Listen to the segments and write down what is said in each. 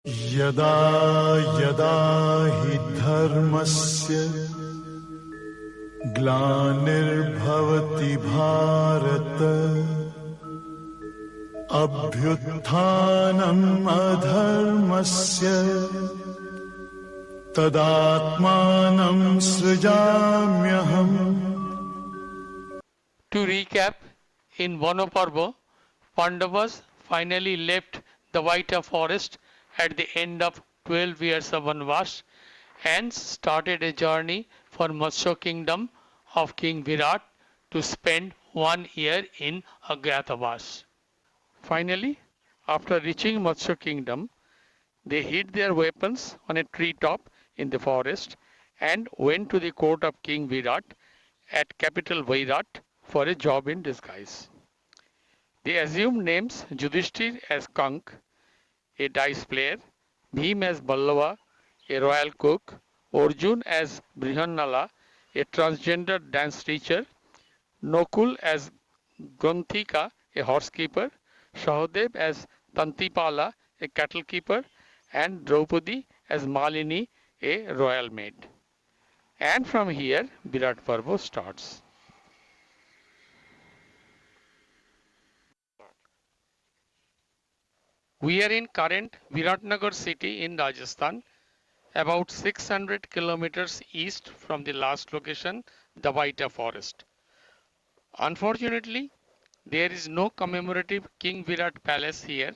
यदा यदा हि धर्मस्य ग्लानिर्भवति Bharat अभ्युत्थानम् अधर्मस्य तदात्मानं सृजाम्यहम्. To recap, in Udyog Parva, Pandavas finally left the Vaita forest at the end of 12 years of Vanvas and started a journey for Matsya kingdom of King Virat to spend 1 year in Agyatavas. Finally, after reaching Matsya kingdom, they hid their weapons on a treetop in the forest and went to the court of King Virat at capital Virat for a job in disguise. They assumed names Yudhishthir as Kank, a dice player, Bheem as Ballava, a royal cook, Arjun as Brihannala, a transgender dance teacher, Nokul as Granthika, a horsekeeper, Sahadev as Tantipala, a cattle keeper, and Draupadi as Malini, a royal maid. And from here, Virat Parva starts. We are in current Viratnagar city in Rajasthan, about 600 kilometers east from the last location, the Vaita forest. Unfortunately, there is no commemorative King Virat palace here,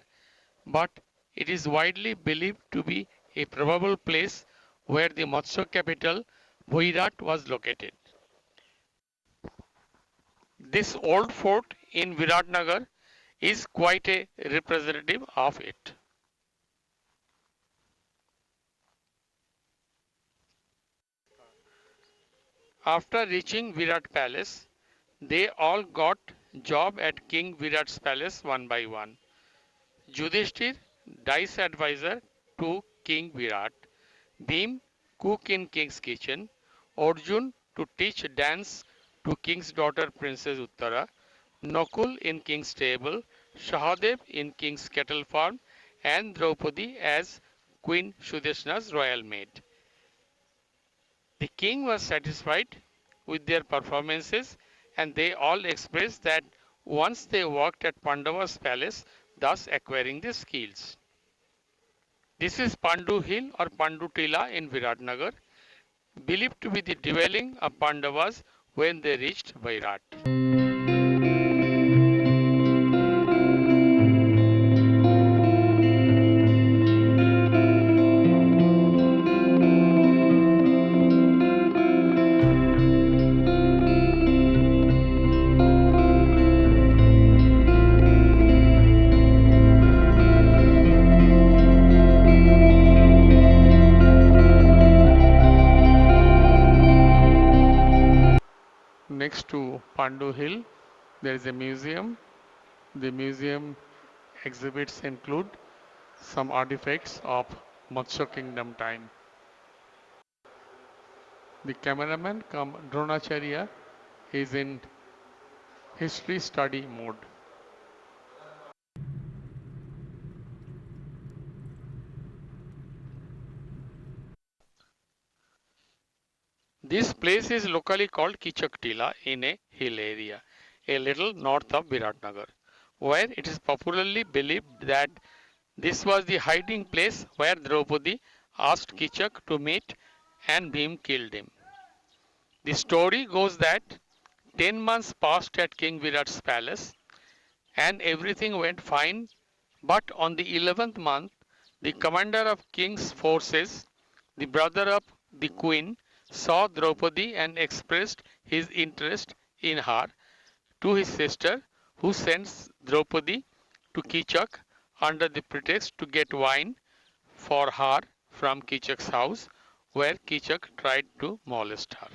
but it is widely believed to be a probable place where the Matsya capital Virat was located. This old fort in Viratnagar is quite a representative of it. After reaching Virat Palace, they all got job at King Virat's palace one by one. Yudhishthir, dice advisor to King Virat, Bheem, cook in King's kitchen, Arjun to teach dance to King's daughter Princess Uttara, Nakul in King's stable, Sahadev in King's cattle farm, and Draupadi as Queen Sudeshna's royal maid. The king was satisfied with their performances and they all expressed that once they worked at Pandava's palace, thus acquiring the skills. This is Pandu Hill or Pandu Tila in Viratnagar, believed to be the dwelling of Pandavas when they reached Virat. Next to Pandu Hill, there is a museum. The museum exhibits include some artifacts of Matsya Kingdom time. The cameraman Dronacharya is in history study mode. This place is locally called Kichak Tila in a hill area, a little north of Viratnagar, where it is popularly believed that this was the hiding place where Draupadi asked Kichak to meet and Bheem killed him. The story goes that 10 months passed at King Virat's palace and everything went fine, but on the 11th month, the commander of King's forces, the brother of the queen, saw Draupadi and expressed his interest in her to his sister, who sends Draupadi to Kichak under the pretext to get wine for her from Kichak's house, where Kichak tried to molest her.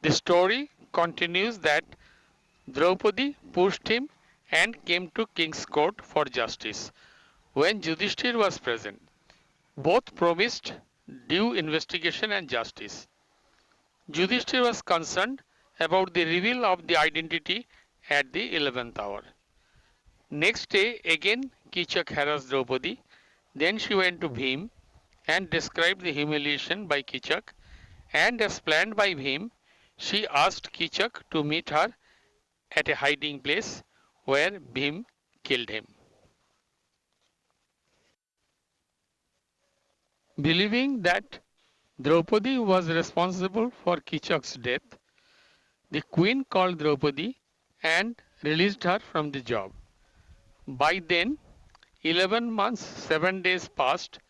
The story continues that Draupadi pushed him and came to King's court for justice when Yudhishthir was present. Both promised due investigation and justice. Yudhishthir was concerned about the reveal of the identity at the 11th hour. Next day again Kichak harassed Draupadi. Then she went to Bheem and described the humiliation by Kichak, and as planned by Bheem, she asked Kichak to meet her at a hiding place where Bheem killed him. Believing that Draupadi was responsible for Kichak's death, the queen called Draupadi and released her from the job. By then, 11 months, 7 days passed,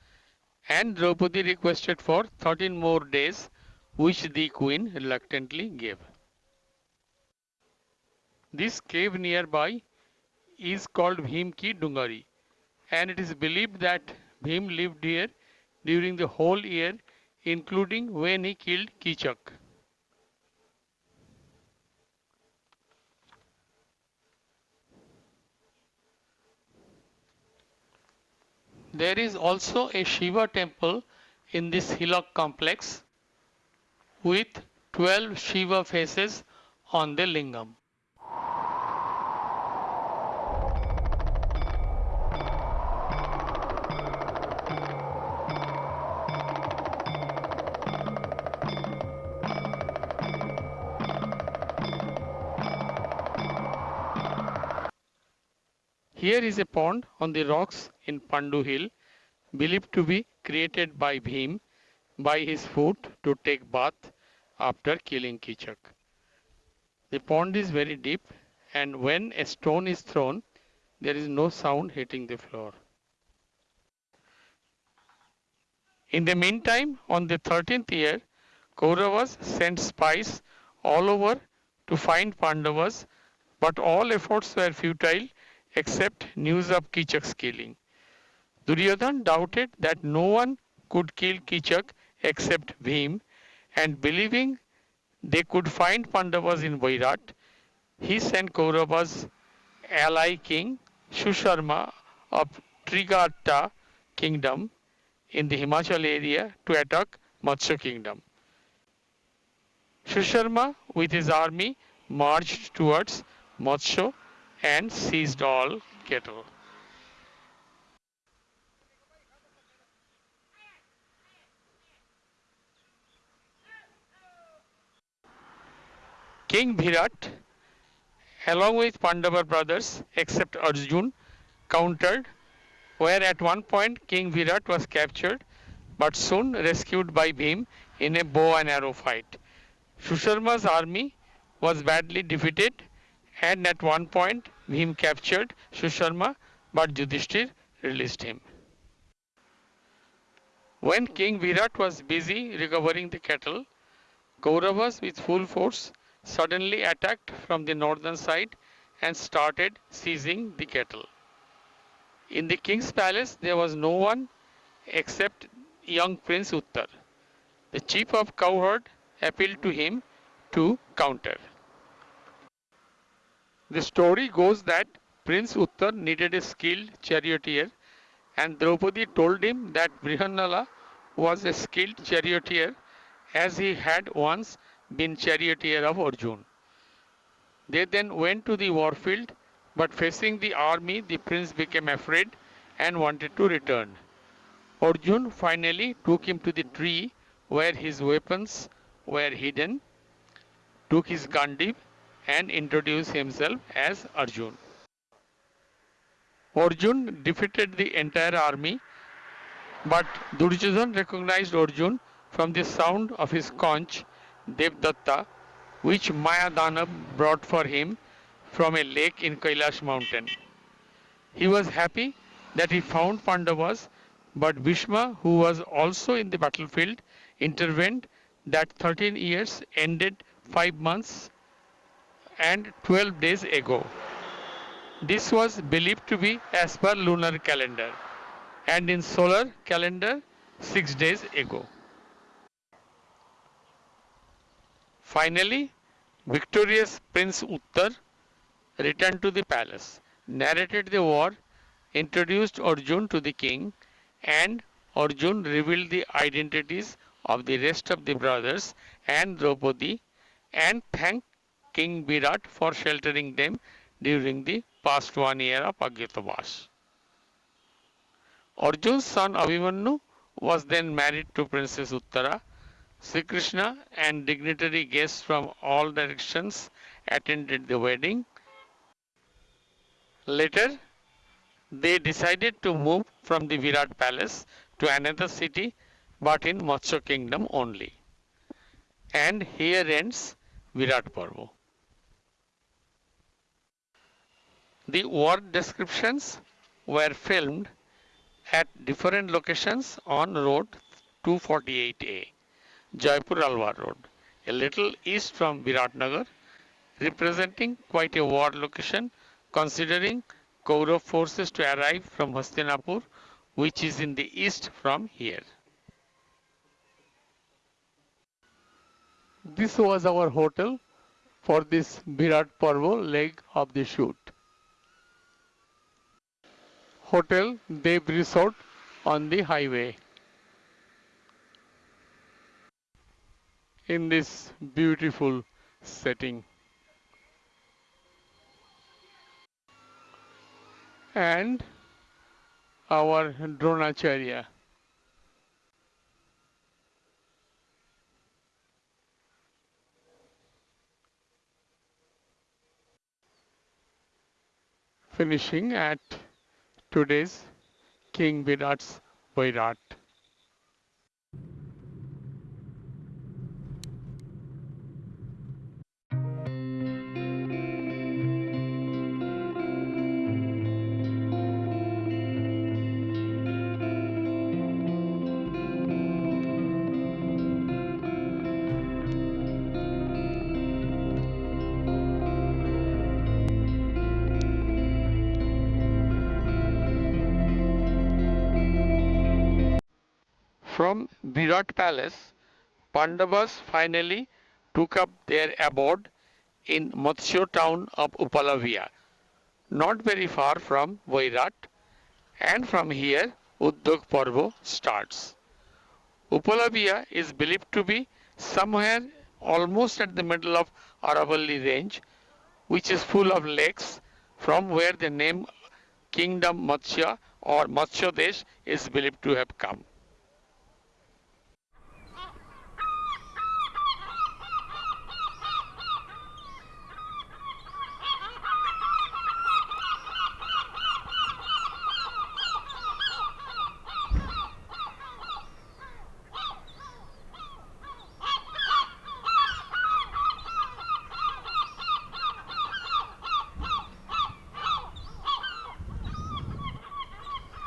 and Draupadi requested for 13 more days, which the queen reluctantly gave. This cave nearby is called Bheem Ki Dungari, and it is believed that Bheem lived here during the whole year, including when he killed Kichak. There is also a Shiva temple in this hillock complex with 12 Shiva faces on the lingam. Here is a pond on the rocks in Pandu hill, believed to be created by Bheem by his foot to take bath after killing Kichak. The pond is very deep, and when a stone is thrown, there is no sound hitting the floor. In the meantime, on the 13th year, Kauravas sent spies all over to find Pandavas, but all efforts were futile except news of Kichak's killing. Duryodhan doubted that no one could kill Kichak except Bheem, and believing they could find Pandavas in Virat, he sent Kauravas' ally king Shusharma of Trigarta kingdom in the Himachal area to attack Matsya kingdom. Shusharma with his army marched towards Matsya and seized all cattle. King Virat, along with Pandava brothers except Arjun, countered, where at one point King Virat was captured but soon rescued by Bheem in a bow and arrow fight. Shusharma's army was badly defeated, and at one point Bheem captured Shusharma but Yudhishthir released him. When King Virat was busy recovering the cattle, Kauravas with full force suddenly attacked from the northern side and started seizing the cattle. In the king's palace there was no one except young Prince Uttar. The chief of cowherd appealed to him to counter. The story goes that Prince Uttar needed a skilled charioteer, and Draupadi told him that Brihanala was a skilled charioteer as he had once been charioteer of Arjun. They then went to the warfield, but facing the army the prince became afraid and wanted to return. Arjun finally took him to the tree where his weapons were hidden, took his Gandhi and introduced himself as Arjun. Arjun defeated the entire army, but Duryodhan recognized Arjun from the sound of his conch, Devdatta, which Maya Danav brought for him from a lake in Kailash mountain. He was happy that he found Pandavas, but Bhishma, who was also in the battlefield, intervened that 13 years ended 5 months and 12 days ago. This was believed to be as per lunar calendar, and in solar calendar 6 days ago. Finally, victorious Prince Uttar returned to the palace, narrated the war, introduced Arjun to the king, and Arjun revealed the identities of the rest of the brothers and Draupadi and thanked King Virat for sheltering them during the past 1 year of Agyatavas. Arjun's son Abhimanyu was then married to Princess Uttara. Sri Krishna and dignitary guests from all directions attended the wedding. Later, they decided to move from the Virat palace to another city, but in Matsya kingdom only. And here ends Virat Parva. The war descriptions were filmed at different locations on Road 248A, Jaipur Alwar Road, a little east from Viratnagar, representing quite a war location considering Kaurav forces to arrive from Hastinapur, which is in the east from here. This was our hotel for this Virat Parva leg of the shoot. Hotel Dev Resort on the highway. In this beautiful setting. And our Dronacharya. Finishing at today's King Virat's Virat. From Virat Palace, Pandavas finally took up their abode in Matsya town of Upalavia, not very far from Virat, and from here Udyog Parva starts. Upalavia is believed to be somewhere almost at the middle of Aravalli range, which is full of lakes, from where the name Kingdom Matsya or Matsya Desh is believed to have come.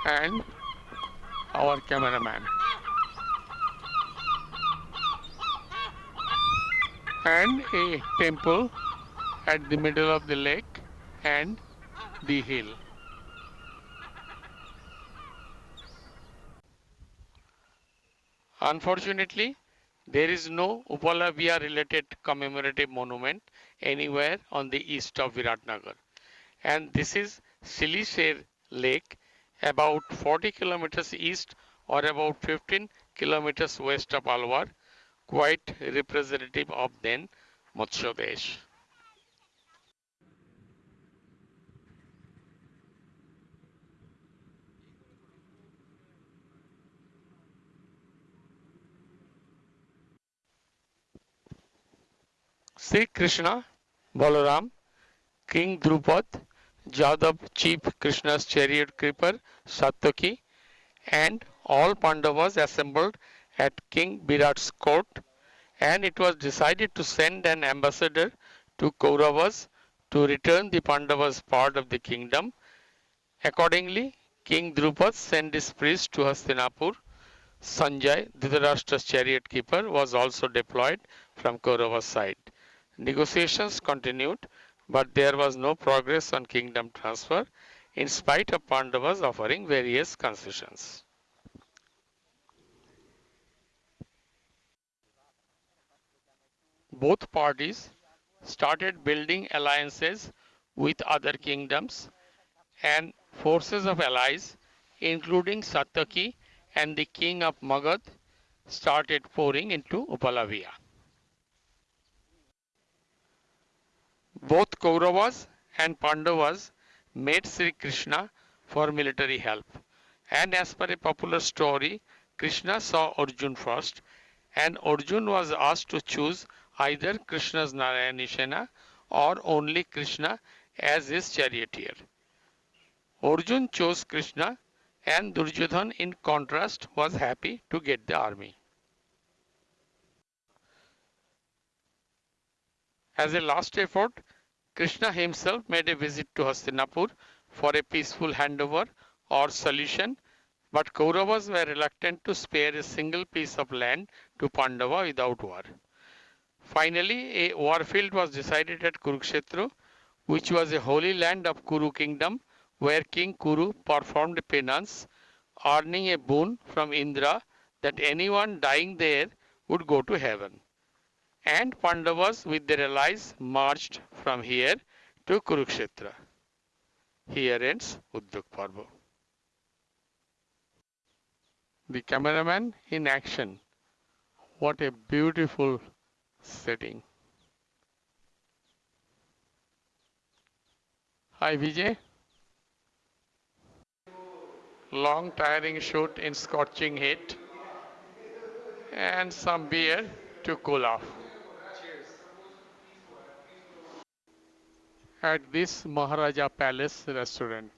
And our cameraman. And a temple at the middle of the lake and the hill. Unfortunately, there is no Upalavia related commemorative monument anywhere on the east of Viratnagar. And this is Siliserh Lake, about 40 kilometers east or about 15 kilometers west of Alwar, quite representative of then Matsya Desh. Sri Krishna, Balaram, King Drupad, Jadav chief Krishna's chariot keeper Satyaki, and all Pandavas assembled at King Virat's court, and it was decided to send an ambassador to Kauravas to return the Pandavas part of the kingdom. Accordingly, King Drupad sent his priest to Hastinapur. Sanjay, Dhritarashtra's chariot keeper, was also deployed from Kaurava's side. Negotiations continued, but there was no progress on kingdom transfer, in spite of Pandavas offering various concessions. Both parties started building alliances with other kingdoms, and forces of allies, including Satyaki and the king of Magad, started pouring into Upalavia. Both Kauravas and Pandavas met Sri Krishna for military help. And as per a popular story, Krishna saw Arjun first, and Arjun was asked to choose either Krishna's Narayani Sena or only Krishna as his charioteer. Arjun chose Krishna, and Duryodhan, in contrast, was happy to get the army. As a last effort, Krishna himself made a visit to Hastinapur for a peaceful handover or solution, but Kauravas were reluctant to spare a single piece of land to Pandava without war. Finally, a war field was decided at Kurukshetra, which was a holy land of Kuru kingdom, where King Kuru performed penance, earning a boon from Indra that anyone dying there would go to heaven. And Pandavas with their allies marched from here to Kurukshetra. Here ends Udyog Parva. The cameraman in action. What a beautiful setting. Hi Vijay. Long tiring shoot in scorching heat and some beer to cool off. At this Maharaja Palace restaurant.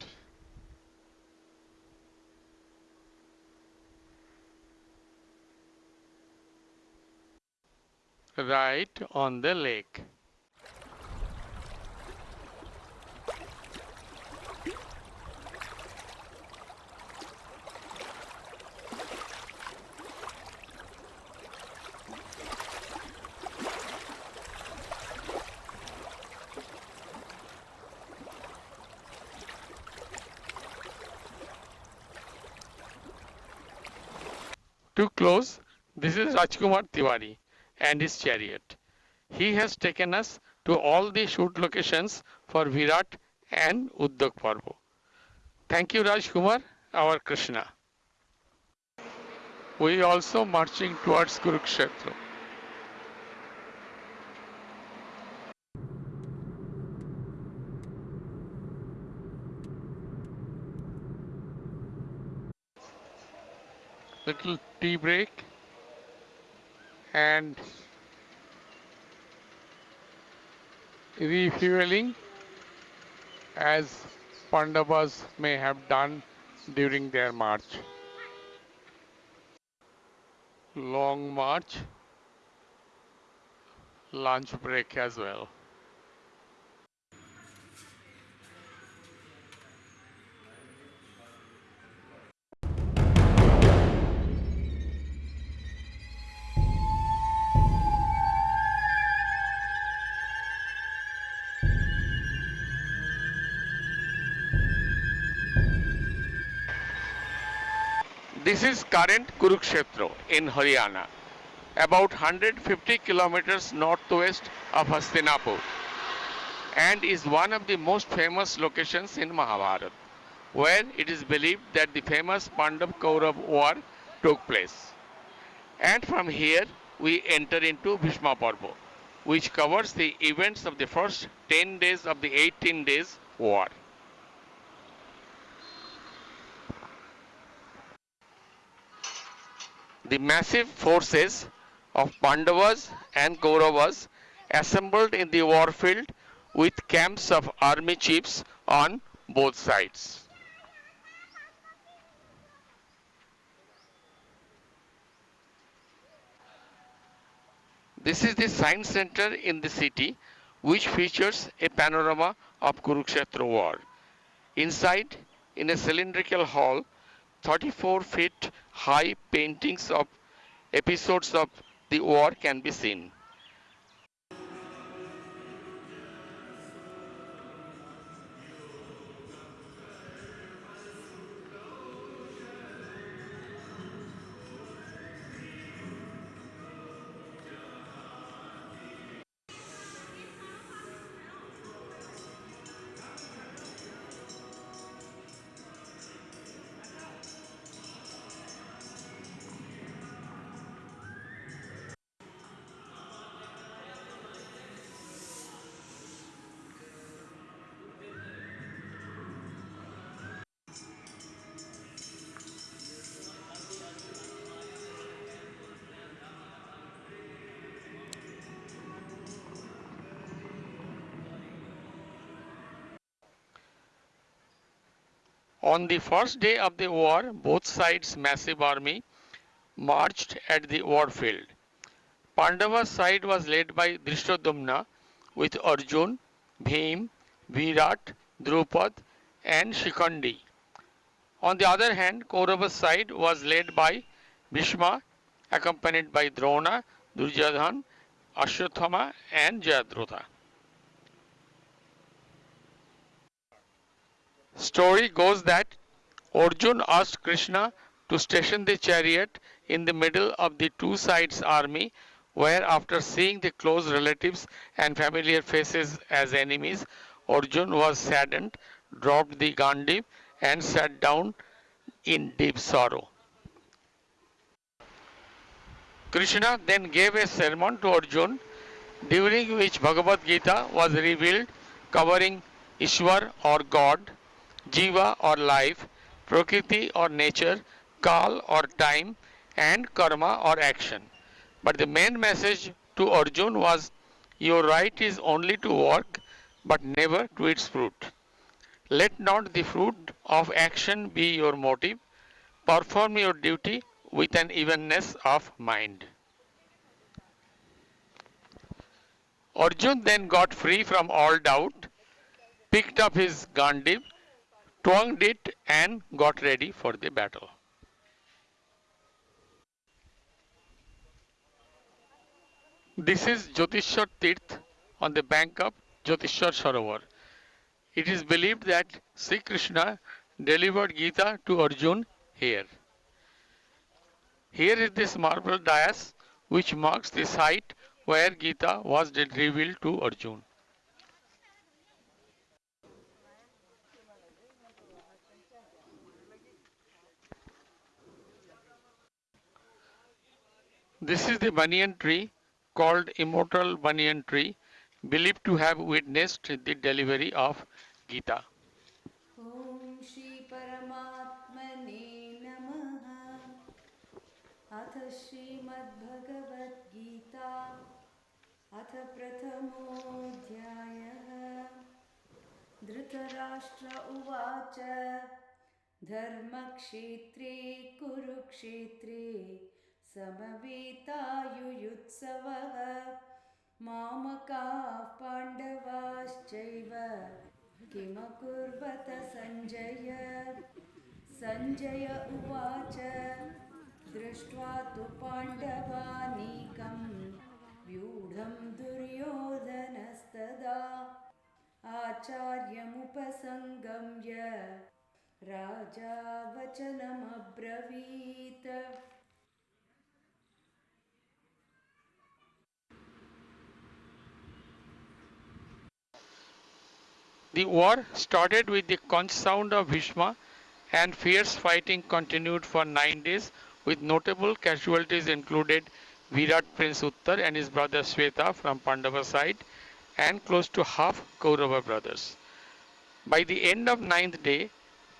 Right on the lake. To close, this is Rajkumar Tiwari and his chariot. He has taken us to all the shoot locations for Virat and Udyog Parva. Thank you Rajkumar, our Krishna. We also marching towards Kurukshetra. Little tea break and refueling as Pandavas may have done during their march. Long march, lunch break as well. This is current Kurukshetra in Haryana, about 150 kilometers northwest of Hastinapur, and is one of the most famous locations in Mahabharat, where it is believed that the famous Pandav Kaurav war took place. And from here we enter into Bhishma Parva, which covers the events of the first 10 days of the 18 days war. The massive forces of Pandavas and Kauravas assembled in the warfield with camps of army chiefs on both sides. This is the science center in the city, which features a panorama of Kurukshetra war. Inside, in a cylindrical hall, 34 feet high paintings of episodes of the war can be seen. On the first day of the war, both sides' massive army marched at the war field. Pandava's side was led by Drishtadyumna with Arjun, Bheem, Virat, Drupad and Shikhandi. On the other hand, Kaurava's side was led by Bhishma, accompanied by Drona, Duryodhan, Ashwathama and Jayadratha. Story goes that Arjun asked Krishna to station the chariot in the middle of the two sides' army, where after seeing the close relatives and familiar faces as enemies, Arjun was saddened, dropped the Gandhi and sat down in deep sorrow. Krishna then gave a sermon to Arjun, during which Bhagavad Gita was revealed, covering Ishwar or God, Jiva or life, Prakriti or nature, Kal or time, and Karma or action. But the main message to Arjun was, your right is only to work, but never to its fruit. Let not the fruit of action be your motive. Perform your duty with an evenness of mind. Arjun then got free from all doubt, picked up his Gandhi, twanged it, and got ready for the battle. This is Jotisar Tirth on the bank of Jotisar Sarovar. It is believed that Sri Krishna delivered Gita to Arjun here. Here is this marble dais which marks the site where Gita was revealed to Arjun. This is the banyan tree called immortal banyan tree, believed to have witnessed the delivery of Gita. ॐ श्रीपरमात्मने नमः अथ श्रीमद्भगवद्गीता अथ प्रथमोऽध्यायः धृतराष्ट्र उवाच धर्मक्षेत्रे कुरुक्षेत्रे समवेतायुयुत्सवः मामकाः पाण्डवाश्चैव किमकुर्वत सञ्जय सञ्जय उवाच दृष्ट्वा तु पाण्डवानीकं व्यूढं दुर्योधनस्तदा आचार्यमुपसङ्गम्य राजा वचनमब्रवीत् The war started with the conch sound of Bhishma, and fierce fighting continued for 9 days, with notable casualties included Virat Prince Uttar and his brother Sweta from Pandava side, and close to half Kaurava brothers. By the end of ninth day,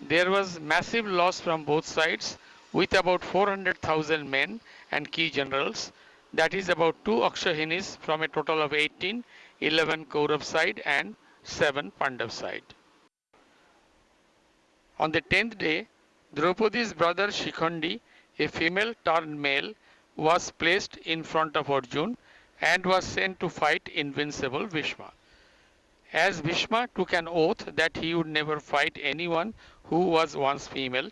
there was massive loss from both sides, with about 400,000 men and key generals, that is about 2 Akshahinis from a total of 18, 11 Kaurav side and 7 Pandav side. On the 10th day, Draupadi's brother Shikhandi, a female turned male, was placed in front of Arjun and was sent to fight invincible Bhishma. As Bhishma took an oath that he would never fight anyone who was once female,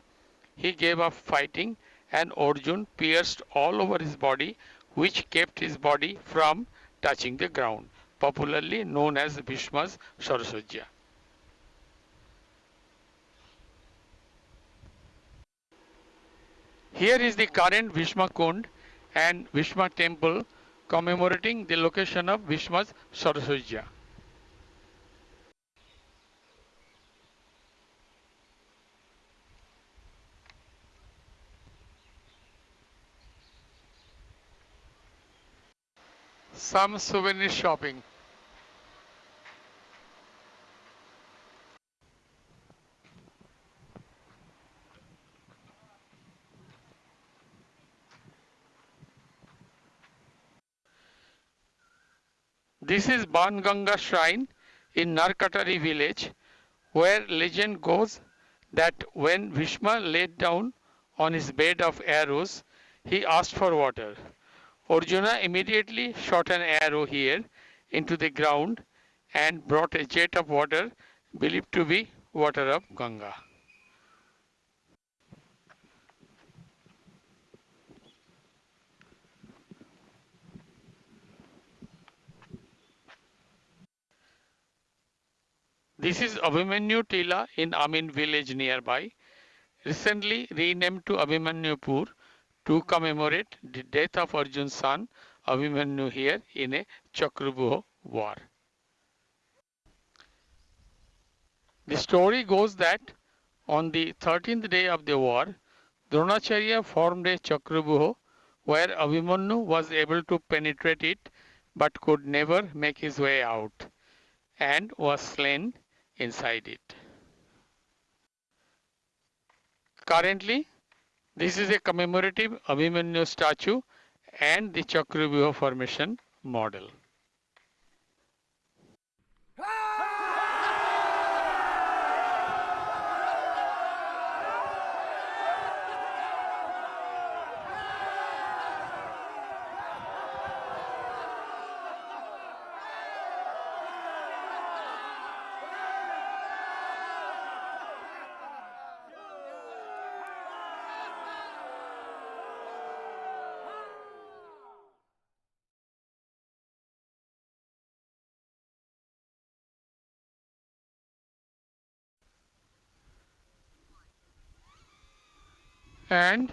he gave up fighting and Arjun pierced all over his body, which kept his body from touching the ground, popularly known as Bhishma's Saraswajya. Here is the current Bhishma Kund and Bhishma temple commemorating the location of Bhishma's Saraswajya. Some souvenir shopping. This is Baan Ganga shrine in Narkatari village, where legend goes that when Bhishma laid down on his bed of arrows, he asked for water. Arjuna immediately shot an arrow here into the ground and brought a jet of water believed to be water of Ganga. This is Abhimanyu Tila in Amin village nearby, recently renamed to Abhimanyupur to commemorate the death of Arjun's son Abhimanyu here in a Chakravyuha war. The story goes that on the 13th day of the war, Dronacharya formed a Chakravyuha where Abhimanyu was able to penetrate it but could never make his way out and was slain inside it. Currently, this is a commemorative Abhimanyu statue and the Chakravyuha formation model. And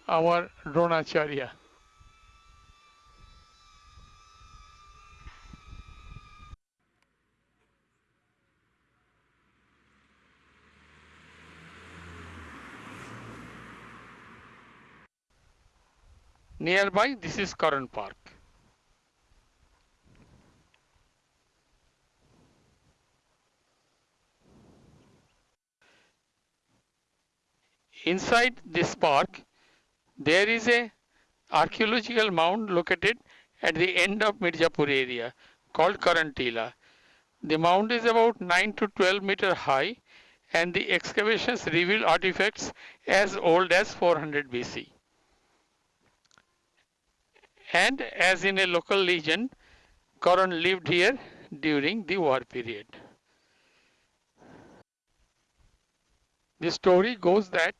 our Dronacharya. Nearby, this is Karan Park. Inside this park, there is a archaeological mound located at the end of Mirzapur area called Karan Tila. The mound is about 9 to 12 meter high and the excavations reveal artifacts as old as 400 BC. And as in a local legend, Karan lived here during the war period. The story goes that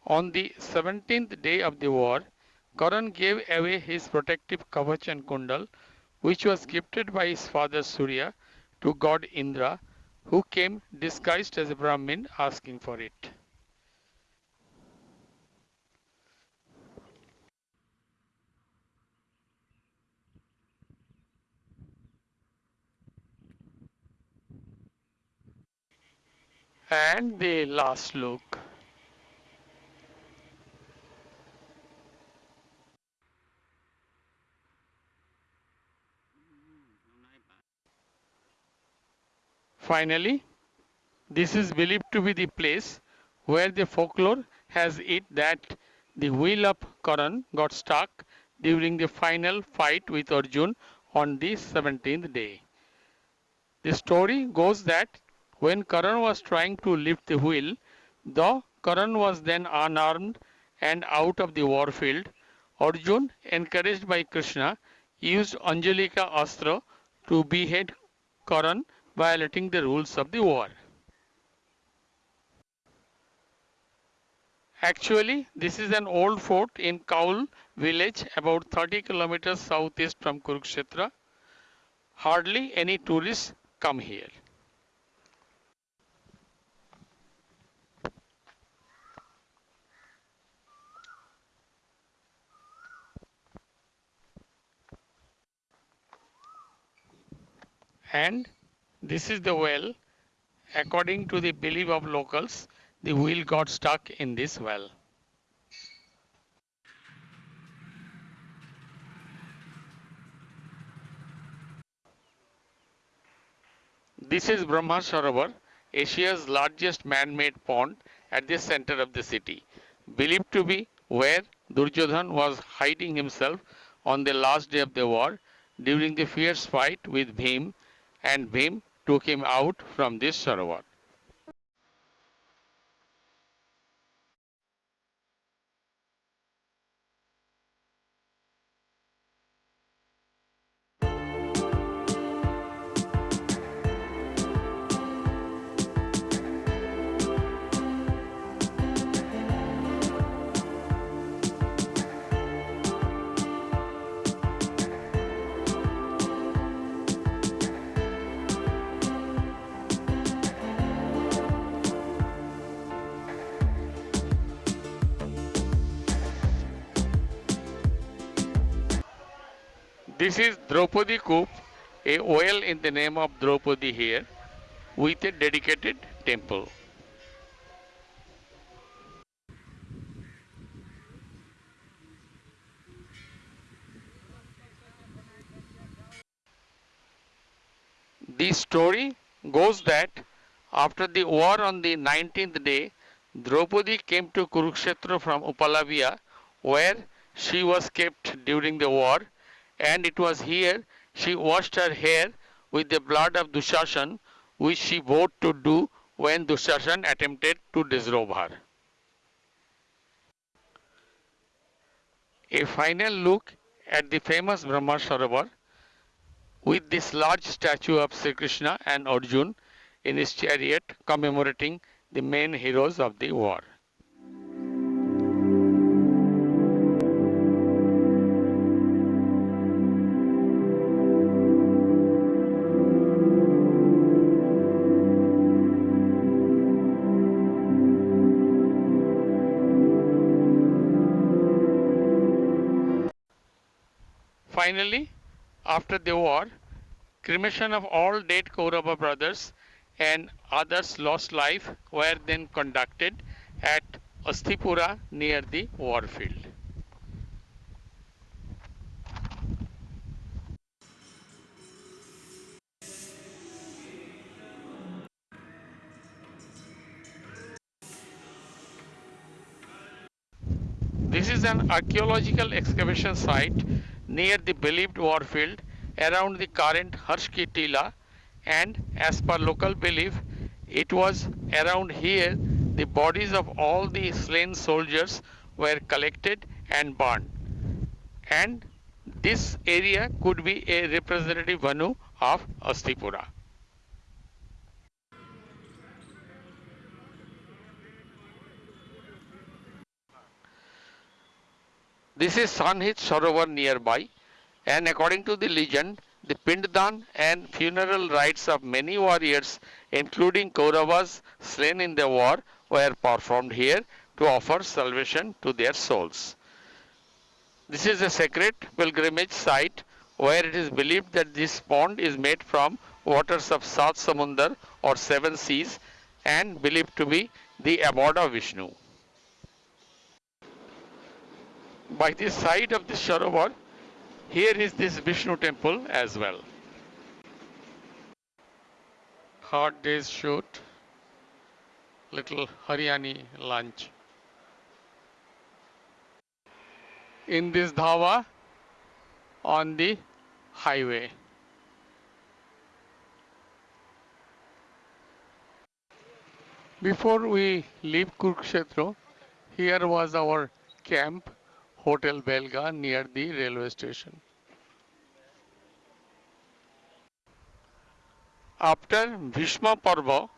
on the 17th day of the war, Karan gave away his protective kavach and kundal, which was gifted by his father Surya to god Indra, who came disguised as a Brahmin asking for it. And the last look. Finally, this is believed to be the place where the folklore has it that the wheel of Karan got stuck during the final fight with Arjun on the 17th day. The story goes that when Karan was trying to lift the wheel, though Karan was then unarmed and out of the war field, Arjun, encouraged by Krishna, used Anjalika Astra to behead Karan, violating the rules of the war. Actually, this is an old fort in Kaul village about 30 kilometers southeast from Kurukshetra. Hardly any tourists come here. And this is the well. According to the belief of locals, the wheel got stuck in this well. This is Brahma Sarovar, Asia's largest man-made pond at the center of the city, believed to be where Duryodhan was hiding himself on the last day of the war during the fierce fight with Bheem, and Bheem took him out from this Sarovar. This is Draupadi Coop, a well in the name of Draupadi here, with a dedicated temple. The story goes that after the war on the 19th day, Draupadi came to Kurukshetra from Upalaviya, where she was kept during the war, and it was here she washed her hair with the blood of Dushasan, which she vowed to do when Dushasan attempted to disrobe her. A final look at the famous Brahma Sarovar with this large statue of Sri Krishna and Arjun in his chariot commemorating the main heroes of the war. Finally, after the war, cremation of all dead Kaurava brothers and others lost life were then conducted at Asthipura near the war field. This is an archaeological excavation site near the believed war field around the current Harshki Tila, and as per local belief, it was around here the bodies of all the slain soldiers were collected and burned. And this area could be a representative Vanu of Asthipura. This is Sanhit Sarovar nearby, and according to the legend, the Pinddan and funeral rites of many warriors, including Kauravas slain in the war, were performed here to offer salvation to their souls. This is a sacred pilgrimage site where it is believed that this pond is made from waters of Sat Samundar or seven seas and believed to be the abode of Vishnu. By the side of this Sarovar, here is this Vishnu temple as well. Hot days shoot, little Haryani lunch. In this dhawa on the highway. Before we leave Kurukshetra, here was our camp, Hotel Belga, near the railway station. After Bhishma Parva,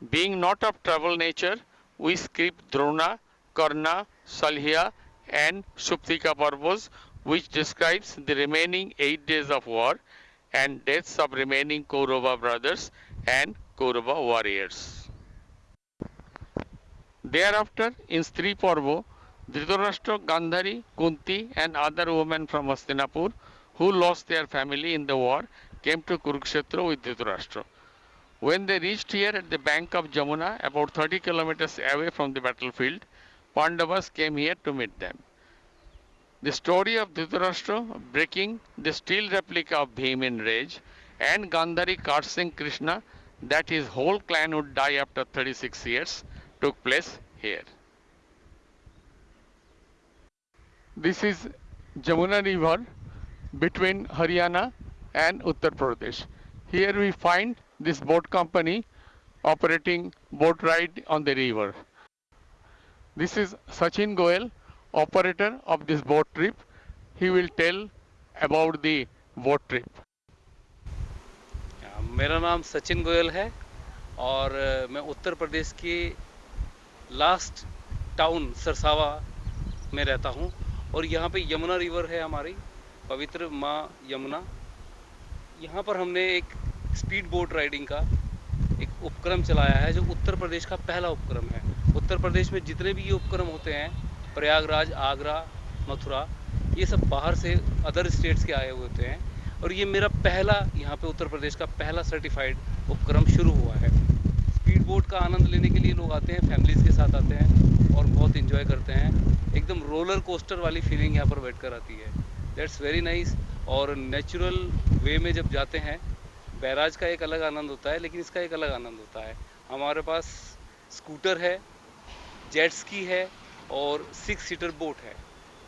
being not of travel nature, we skip Drona, Karna, Salhya and Suptika Parvas, which describes the remaining 8 days of war and deaths of remaining Kaurava brothers and Kaurava warriors. Thereafter, in Stri Parva, Dhritarashtra, Gandhari, Kunti and other women from Hastinapur who lost their family in the war came to Kurukshetra with Dhritarashtra. When they reached here at the bank of Jamuna, about 30 kilometers away from the battlefield, Pandavas came here to meet them. The story of Dhritarashtra breaking the steel replica of Bheem in rage and Gandhari cursing Krishna that his whole clan would die after 36 years took place here. This is Jamuna river between Haryana and Uttar Pradesh. Here we find this boat company operating boat ride on the river. This is Sachin Goel, operator of this boat trip. He will tell about the boat trip. मेरा नाम सचिन गोयल है और मैं उत्तर प्रदेश के last town Sarsawa में रहता हूँ और यहाँ पे यमुना रिवर है हमारी पवित्र माँ यमुना। यहाँ पर हमने एक स्पीड बोट राइडिंग का एक उपक्रम चलाया है जो उत्तर प्रदेश का पहला उपक्रम है। उत्तर प्रदेश में जितने भी ये उपक्रम होते हैं, प्रयागराज, आगरा, मथुरा, ये सब बाहर से अदर स्टेट्स के आए हुए होते हैं। और ये मेरा पहला यहाँ पे उत्तर प्रदेश का पहला सर्टिफाइड उपक्रम शुरू हुआ है। स्पीड बोट का आनंद लेने के लिए लोग आते हैं, फैमिलीज़ के साथ आते हैं और बहुत इंजॉय करते हैं। एकदम रोलर कोस्टर वाली फीलिंग यहाँ पर बैठकर आती है। That's very nice. और नेचुरल वे में जब जाते हैं, बैराज का एक अलग आनंद होता है, लेकिन इसका एक अलग आनंद होता है। हमारे पास स्कूटर है, जेट स्की है और 6 सीटर बोट है,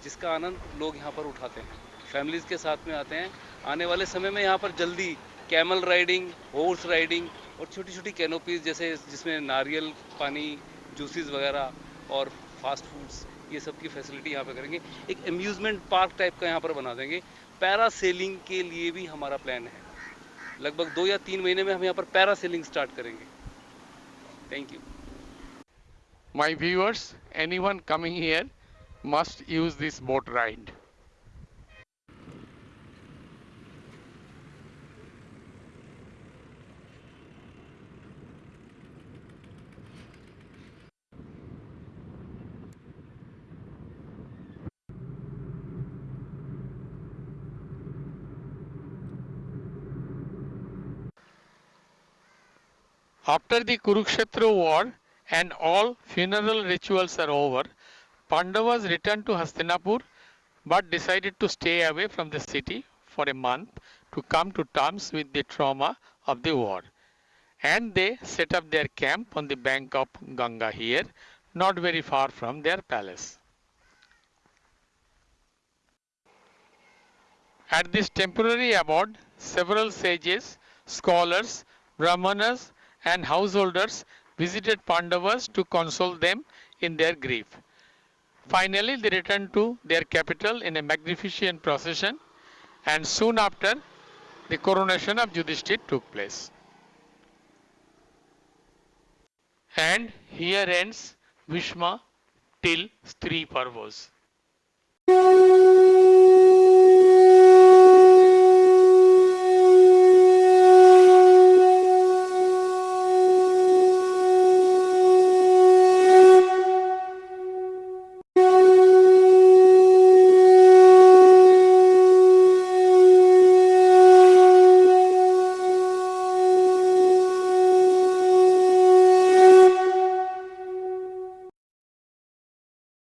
जिसका आनंद लोग यहाँ पर उठाते हैं, फैमिलीज़ के साथ में आते हैं। आने वाले समय में यहाँ पर जल्दी कैमल राइडिंग, हॉर्स राइडिंग और छोटी छोटी कैनोपीज जैसे जिसमें नारियल पानी, जूसेस वगैरह और फास्ट फूड्स, ये सब की फैसिलिटी यहाँ पे करेंगे। एक अम्यूज़मेंट पार्क टाइप का यहाँ पर बना देंगे। पैरासेलिंग के लिए भी हमारा प्लान है। लगभग 2 या 3 महीने में हम यहाँ पर पैरासेलिंग स्टार्ट करेंगे। Thank you. My viewers, anyone coming here must use this boat ride. After the Kurukshetra war and all funeral rituals are over, Pandavas returned to Hastinapur but decided to stay away from the city for a month to come to terms with the trauma of the war. And they set up their camp on the bank of Ganga here, not very far from their palace. At this temporary abode, several sages, scholars, brahmanas, and householders visited Pandavas to console them in their grief. Finally, they returned to their capital in a magnificent procession, and soon after, the coronation of Yudhishthir took place. And here ends Bhishma till Stri Parvas.